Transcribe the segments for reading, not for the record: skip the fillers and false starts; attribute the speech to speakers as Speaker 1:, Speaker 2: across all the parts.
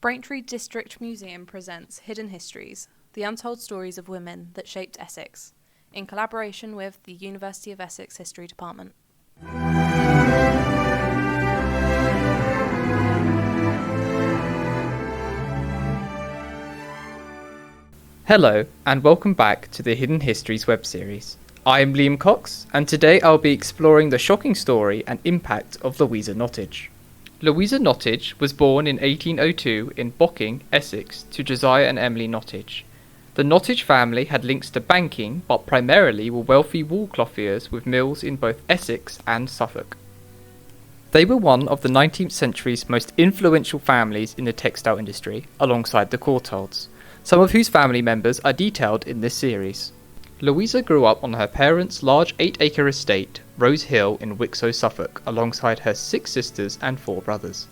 Speaker 1: Braintree District Museum presents Hidden Histories, the untold stories of women that shaped Essex, in collaboration with the University of Essex History Department.
Speaker 2: Hello, and welcome back to the Hidden Histories web series. I am Liam Cox, and today I'll be exploring the shocking story and impact of Louisa Nottidge. Louisa Nottidge was born in 1802 in Bocking, Essex, to Josiah and Emily Nottidge. The Nottidge family had links to banking, but primarily were wealthy wool clothiers with mills in both Essex and Suffolk. They were one of the 19th century's most influential families in the textile industry, alongside the Courtaulds, some of whose family members are detailed in this series. Louisa grew up on her parents' large 8-acre estate, Rose Hill in Wicklow, Suffolk, alongside her 6 sisters and 4 brothers.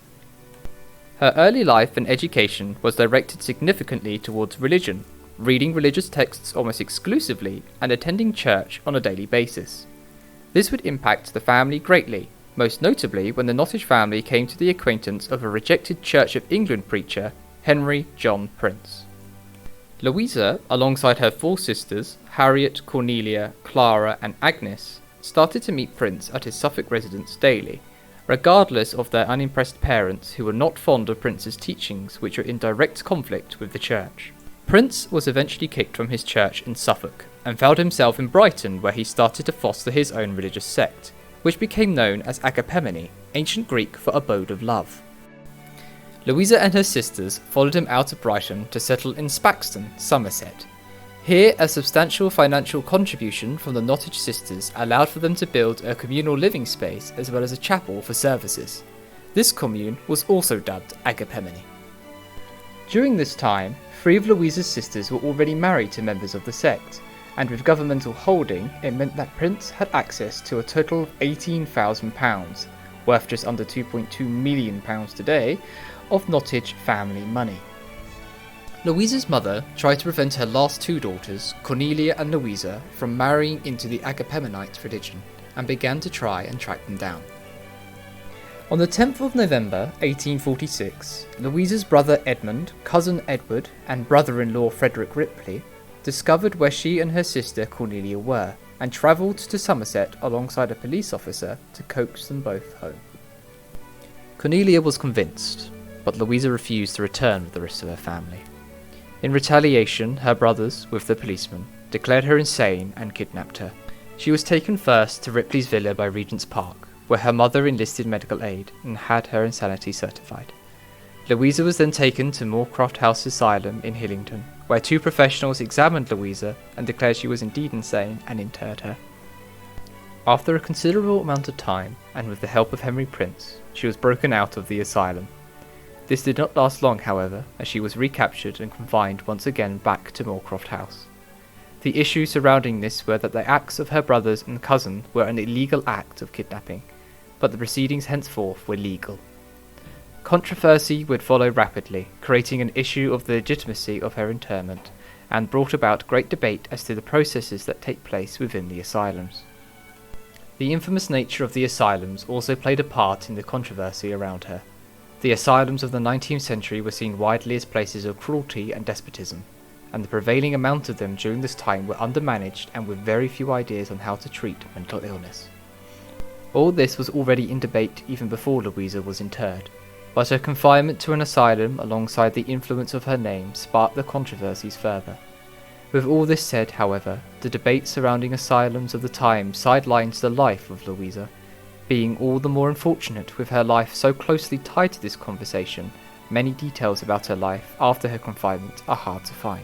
Speaker 2: Her early life and education was directed significantly towards religion, reading religious texts almost exclusively and attending church on a daily basis. This would impact the family greatly, most notably when the Nottidge family came to the acquaintance of a rejected Church of England preacher, Henry John Prince. Louisa, alongside her 4 sisters, Harriet, Cornelia, Clara and Agnes, started to meet Prince at his Suffolk residence daily, regardless of their unimpressed parents who were not fond of Prince's teachings, which were in direct conflict with the church. Prince was eventually kicked from his church in Suffolk, and found himself in Brighton, where he started to foster his own religious sect, which became known as Agapemone, ancient Greek for abode of love. Louisa and her sisters followed him out of Brighton to settle in Spaxton, Somerset. Here, a substantial financial contribution from the Nottidge sisters allowed for them to build a communal living space as well as a chapel for services. This commune was also dubbed Agapemone. During this time, 3 of Louisa's sisters were already married to members of the sect, and with governmental holding, it meant that Prince had access to a total of £18,000, worth just under £2.2 million today, of Nottidge family money. Louisa's mother tried to prevent her last 2 daughters, Cornelia and Louisa, from marrying into the Agapemonite religion, and began to try and track them down. On the 10th of November 1846, Louisa's brother Edmund, cousin Edward, and brother-in-law Frederick Ripley discovered where she and her sister Cornelia were, and travelled to Somerset alongside a police officer to coax them both home. Cornelia was convinced, but Louisa refused to return with the rest of her family. In retaliation, her brothers, with the policeman, declared her insane and kidnapped her. She was taken first to Ripley's villa by Regent's Park, where her mother enlisted medical aid and had her insanity certified. Louisa was then taken to Moorcroft House Asylum in Hillingdon, where 2 professionals examined Louisa and declared she was indeed insane and interred her. After a considerable amount of time, and with the help of Henry Prince, she was broken out of the asylum. This did not last long, however, as she was recaptured and confined once again back to Moorcroft House. The issues surrounding this were that the acts of her brothers and cousin were an illegal act of kidnapping, but the proceedings henceforth were legal. Controversy would follow rapidly, creating an issue of the legitimacy of her internment, and brought about great debate as to the processes that take place within the asylums. The infamous nature of the asylums also played a part in the controversy around her. The asylums of the 19th century were seen widely as places of cruelty and despotism, and the prevailing amount of them during this time were undermanaged and with very few ideas on how to treat mental illness. All this was already in debate even before Louisa was interred, but her confinement to an asylum alongside the influence of her name sparked the controversies further. With all this said, however, the debate surrounding asylums of the time sidelines the life of Louisa. Being all the more unfortunate with her life so closely tied to this conversation, many details about her life after her confinement are hard to find.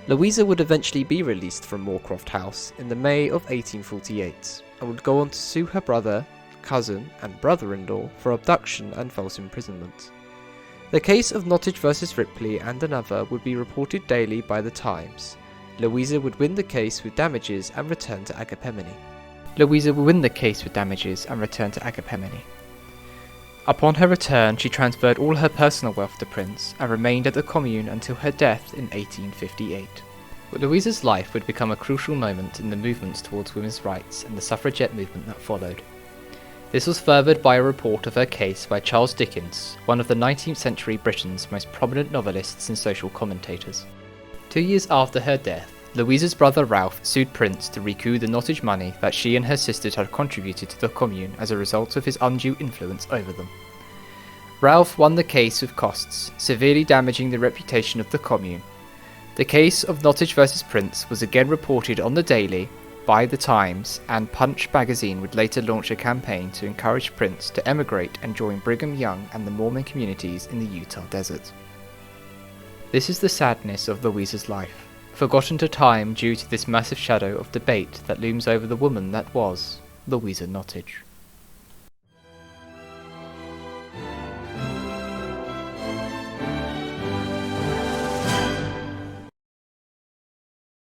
Speaker 2: Louisa would eventually be released from Moorcroft House in the May of 1848, and would go on to sue her brother, cousin and brother-in-law for abduction and false imprisonment. The case of Nottidge vs Ripley and another would be reported daily by the Times. Louisa would win the case with damages and return to Agapemone. Upon her return, she transferred all her personal wealth to Prince and remained at the commune until her death in 1858. But Louisa's life would become a crucial moment in the movements towards women's rights and the suffragette movement that followed. This was furthered by a report of her case by Charles Dickens, one of the 19th century Britain's most prominent novelists and social commentators. 2 years after her death, Louisa's brother Ralph sued Prince to recoup the Nottidge money that she and her sisters had contributed to the commune as a result of his undue influence over them. Ralph won the case with costs, severely damaging the reputation of the commune. The case of Nottidge versus Prince was again reported on the Daily, by the Times, and Punch magazine would later launch a campaign to encourage Prince to emigrate and join Brigham Young and the Mormon communities in the Utah desert. This is the sadness of Louisa's life, forgotten to time due to this massive shadow of debate that looms over the woman that was Louisa Nottidge.